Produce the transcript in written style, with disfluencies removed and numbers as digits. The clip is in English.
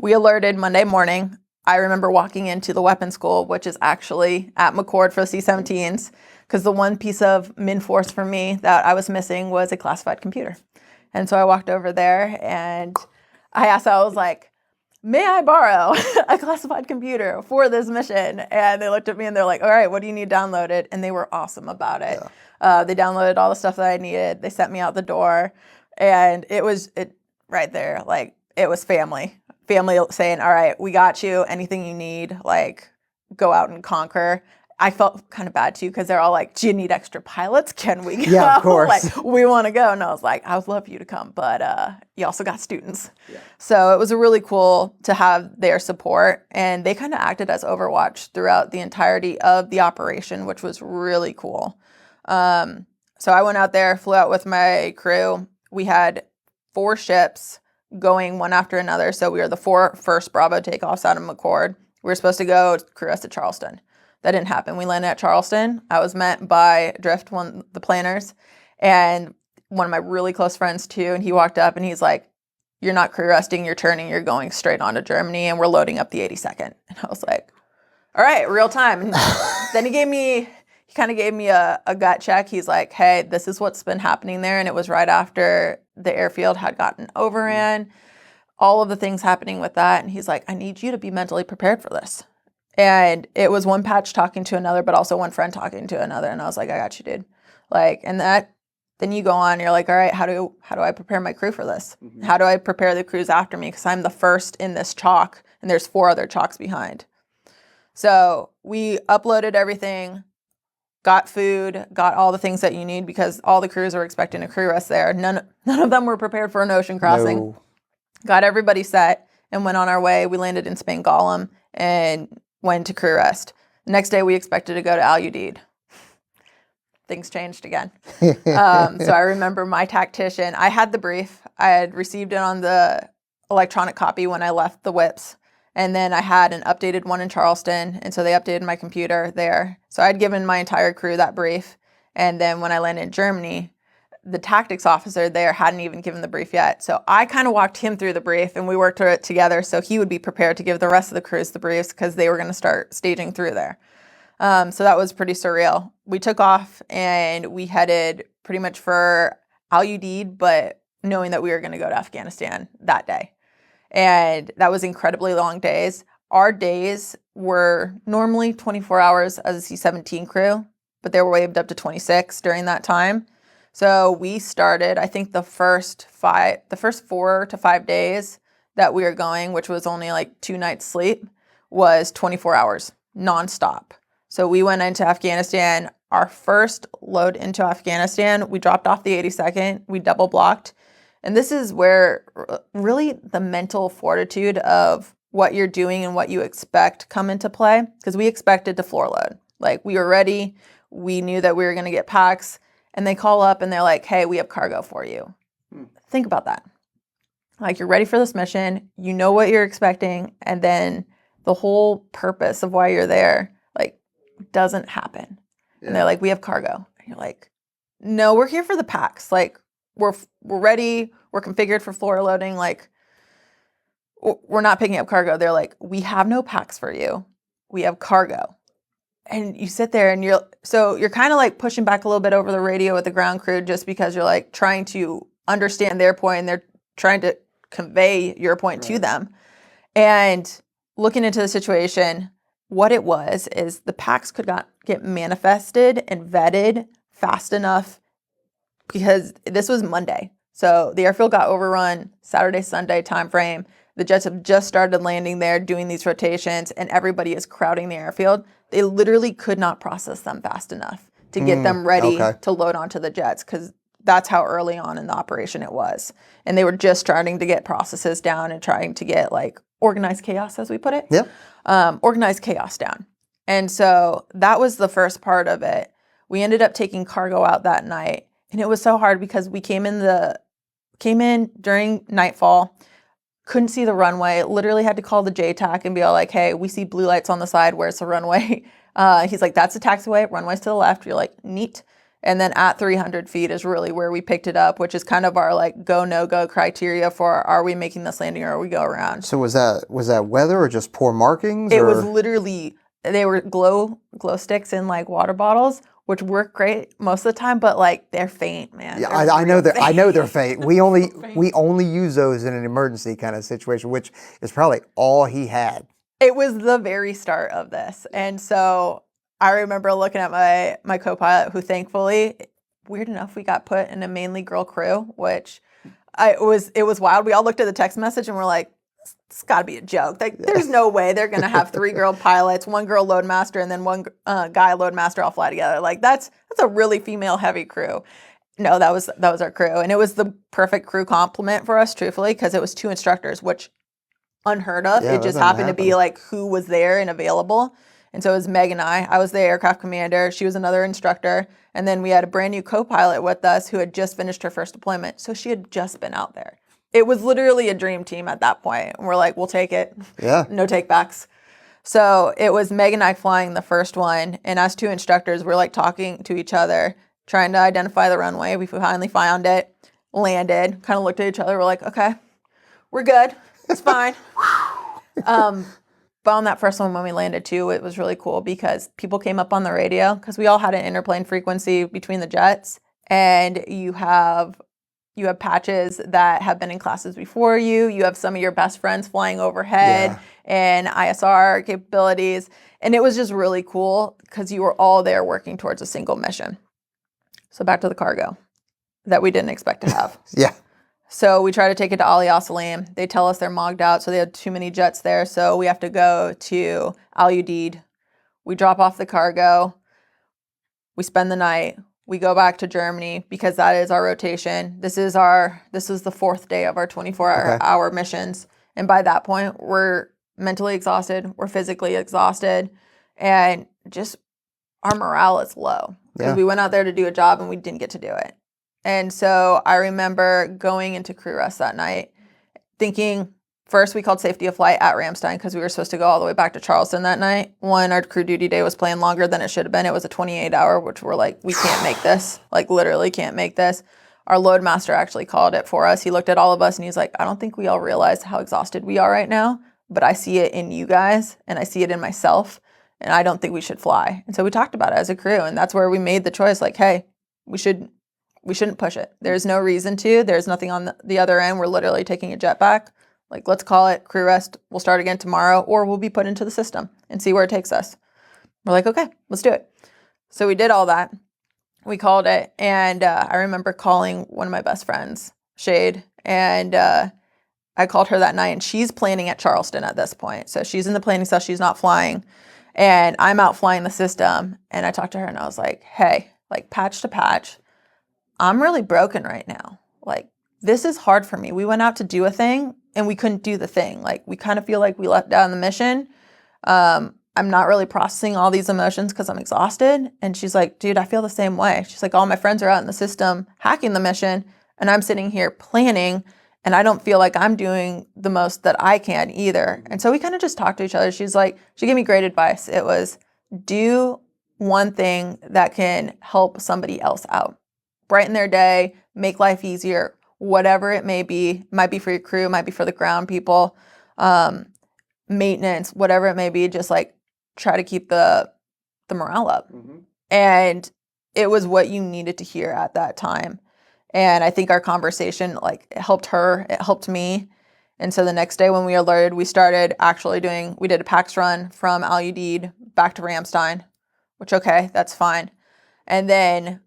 We alerted Monday morning. I remember walking into the weapons school, which is actually at McCord for the C-17s, because the one piece of Min-Force for me that I was missing was a classified computer. And so I walked over there and I asked, I was like, may I borrow a classified computer for this mission? And they looked at me and they're like, all right, what do you need downloaded? And they were awesome about it. Yeah. They downloaded all the stuff that I needed. They sent me out the door. And it was right there, like, it was family saying, all right, we got you. Anything you need, like, go out and conquer. I felt kind of bad too, because they're all like, do you need extra pilots? Can we go? Yeah, of course. Like, we want to go. And I was like, I would love you to come, but you also got students. Yeah. So it was really cool to have their support. And they kind of acted as Overwatch throughout the entirety of the operation, which was really cool. So I went out there, flew out with my crew. We had 4 ships going one after another. So we were the 4 first Bravo takeoffs out of McCord. We were supposed to go crew rest at Charleston. That didn't happen. We landed at Charleston. I was met by Drift, one of the planners, and one of my really close friends too. And he walked up and he's like, you're not crew resting, you're turning, you're going straight on to Germany, and we're loading up the 82nd. And I was like, all right, real time. And then he kind of gave me a gut check. He's like, hey, this is what's been happening there. And it was right after the airfield had gotten overran, all of the things happening with that. And he's like, I need you to be mentally prepared for this. And it was one patch talking to another, but also one friend talking to another. And I was like, I got you, dude. Like, and then you go on, you're like, all right, how do I prepare my crew for this? Mm-hmm. How do I prepare the crews after me? Because I'm the first in this chalk and there's 4 other chalks behind. So we uploaded everything, got food, got all the things that you need, because all the crews were expecting a crew rest there. None of them were prepared for an ocean crossing. No. Got everybody set and went on our way. We landed in Spain Gollum and went to crew rest. The next day we expected to go to Al Udeid. Things changed again. So I remember my tactician, I had the brief. I had received it on the electronic copy when I left the whips. And then I had an updated one in Charleston. And so they updated my computer there. So I'd given my entire crew that brief. And then when I landed in Germany, the tactics officer there hadn't even given the brief yet. So I kind of walked him through the brief and we worked through it together so he would be prepared to give the rest of the crews the briefs, because they were going to start staging through there. So that was pretty surreal. We took off and we headed pretty much for Al Udeid, but knowing that we were going to go to Afghanistan that day. And that was incredibly long days. Our days were normally 24 hours as a C-17 crew, but they were waived up to 26 during that time. So we started, I think the first 4 to 5 days that we were going, which was only like 2 nights sleep, was 24 hours nonstop. So we went into Afghanistan. Our first load into Afghanistan, we dropped off the 82nd, we double blocked. And this is where really the mental fortitude of what you're doing and what you expect come into play, because we expected to floor load. Like, we were ready. We knew that we were going to get packs. And they call up and they're like, hey, we have cargo for you. Think about that. Like, you're ready for this mission. You know what you're expecting. And then the whole purpose of why you're there, like, doesn't happen. Yeah. And they're like, we have cargo. And you're like, no, we're here for the packs. Like, we're ready. We're configured for floor loading. Like, we're not picking up cargo. They're like, we have no packs for you. We have cargo. And you sit there and you're kind of like pushing back a little bit over the radio with the ground crew, just because you're like trying to understand their point and they're trying to convey your point to them. And looking into the situation, what it was is the packs could not get manifested and vetted fast enough, because this was Monday. So the airfield got overrun Saturday, Sunday timeframe. The jets have just started landing there, doing these rotations, and everybody is crowding the airfield. They literally could not process them fast enough to get them ready to load onto the jets, because that's how early on in the operation it was. And they were just starting to get processes down and trying to get, like, organized chaos, as we put it. Yeah. Organized chaos down. And so that was the first part of it. We ended up taking cargo out that night. And it was so hard because we came in during nightfall, couldn't see the runway, literally had to call the JTAC and be all like, hey, we see blue lights on the side, where's the runway? He's like, that's the taxiway, runway's to the left. You're like, neat. And then at 300 feet is really where we picked it up, which is kind of our like go, no go criteria for are we making this landing or are we go around? So was that weather or just poor markings? It was literally, they were glow sticks in like water bottles, which work great most of the time, but like they're faint, man. Yeah, I know they're faint. We only use those in an emergency kind of situation, which is probably all he had. It was the very start of this. And so I remember looking at my co-pilot, who thankfully, weird enough, we got put in a mainly girl crew, which it was wild. We all looked at the text message and we're like, it's got to be a joke. Like, there's no way they're going to have 3 girl pilots, 1 girl load master, and then 1 guy load master all fly together. Like, that's a really female heavy crew. No, that was our crew. And it was the perfect crew complement for us, truthfully, because it was 2 instructors, which unheard of. Yeah, it just happened to be like who was there and available. And so it was Meg and I was the aircraft commander. She was another instructor. And then we had a brand new co-pilot with us who had just finished her first deployment. So she had just been out there. It was literally a dream team at that point. And we're like, we'll take it. Yeah. No takebacks. So it was Meg and I flying the first one. And as 2 instructors, we're like talking to each other, trying to identify the runway. We finally found it, landed, kind of looked at each other. We're like, okay, we're good. It's fine. But on that first one, when we landed too, it was really cool because people came up on the radio because we all had an interplane frequency between the jets, and you have patches that have been in classes before you. You have some of your best friends flying overhead and ISR capabilities, and it was just really cool because you were all there working towards a single mission. So back to the cargo that we didn't expect to have. Yeah. So we try to take it to Ali Al Salim. They tell us they're mogged out, so they had too many jets there. So we have to go to Al Udeid. We drop off the cargo. We spend the night. We go back to Germany because that is our rotation. This is the 4th day of our 24-hour missions. And by that point, we're mentally exhausted. We're physically exhausted. And just our morale is low because we went out there to do a job and we didn't get to do it. And so I remember going into crew rest that night thinking, first we called safety of flight at Ramstein because we were supposed to go all the way back to Charleston that night. Our crew duty day was playing longer than it should have been. It was a 28-hour, which we're like, we can't make this. Like, literally can't make this. Our load master actually called it for us. He looked at all of us and he's like, I don't think we all realize how exhausted we are right now, but I see it in you guys and I see it in myself, and I don't think we should fly. And so we talked about it as a crew, and that's where we made the choice, like, hey, we shouldn't push it. There's no reason to. There's nothing on the other end. We're literally taking a jet back. Like, let's call it crew rest. We'll start again tomorrow, or we'll be put into the system and see where it takes us. We're like, okay, let's do it. So we did all that. We called it. And I remember calling one of my best friends, Shade, and I called her that night, and she's planning at Charleston at this point. So she's in the planning cell. She's not flying. And I'm out flying the system. And I talked to her, and I was like, hey, like, patch to patch, I'm really broken right now. Like, this is hard for me. We went out to do a thing and we couldn't do the thing. Like, we kind of feel like we let down the mission. I'm not really processing all these emotions because I'm exhausted. And she's like, dude, I feel the same way. She's like, all my friends are out in the system hacking the mission, and I'm sitting here planning, and I don't feel like I'm doing the most that I can either. And so we kind of just talked to each other. She's like, she gave me great advice. It was, do one thing that can help somebody else out. Brighten their day, make life easier, whatever it may be. Might be for your crew, might be for the ground people, maintenance, whatever it may be. Just like try to keep the morale up. Mm-hmm. And it was what you needed to hear at that time. And I think our conversation, like, it helped her, it helped me. And so the next day when we alerted, we started actually we did a PAX run from Al Udeid back to Ramstein, which, okay, that's fine. And then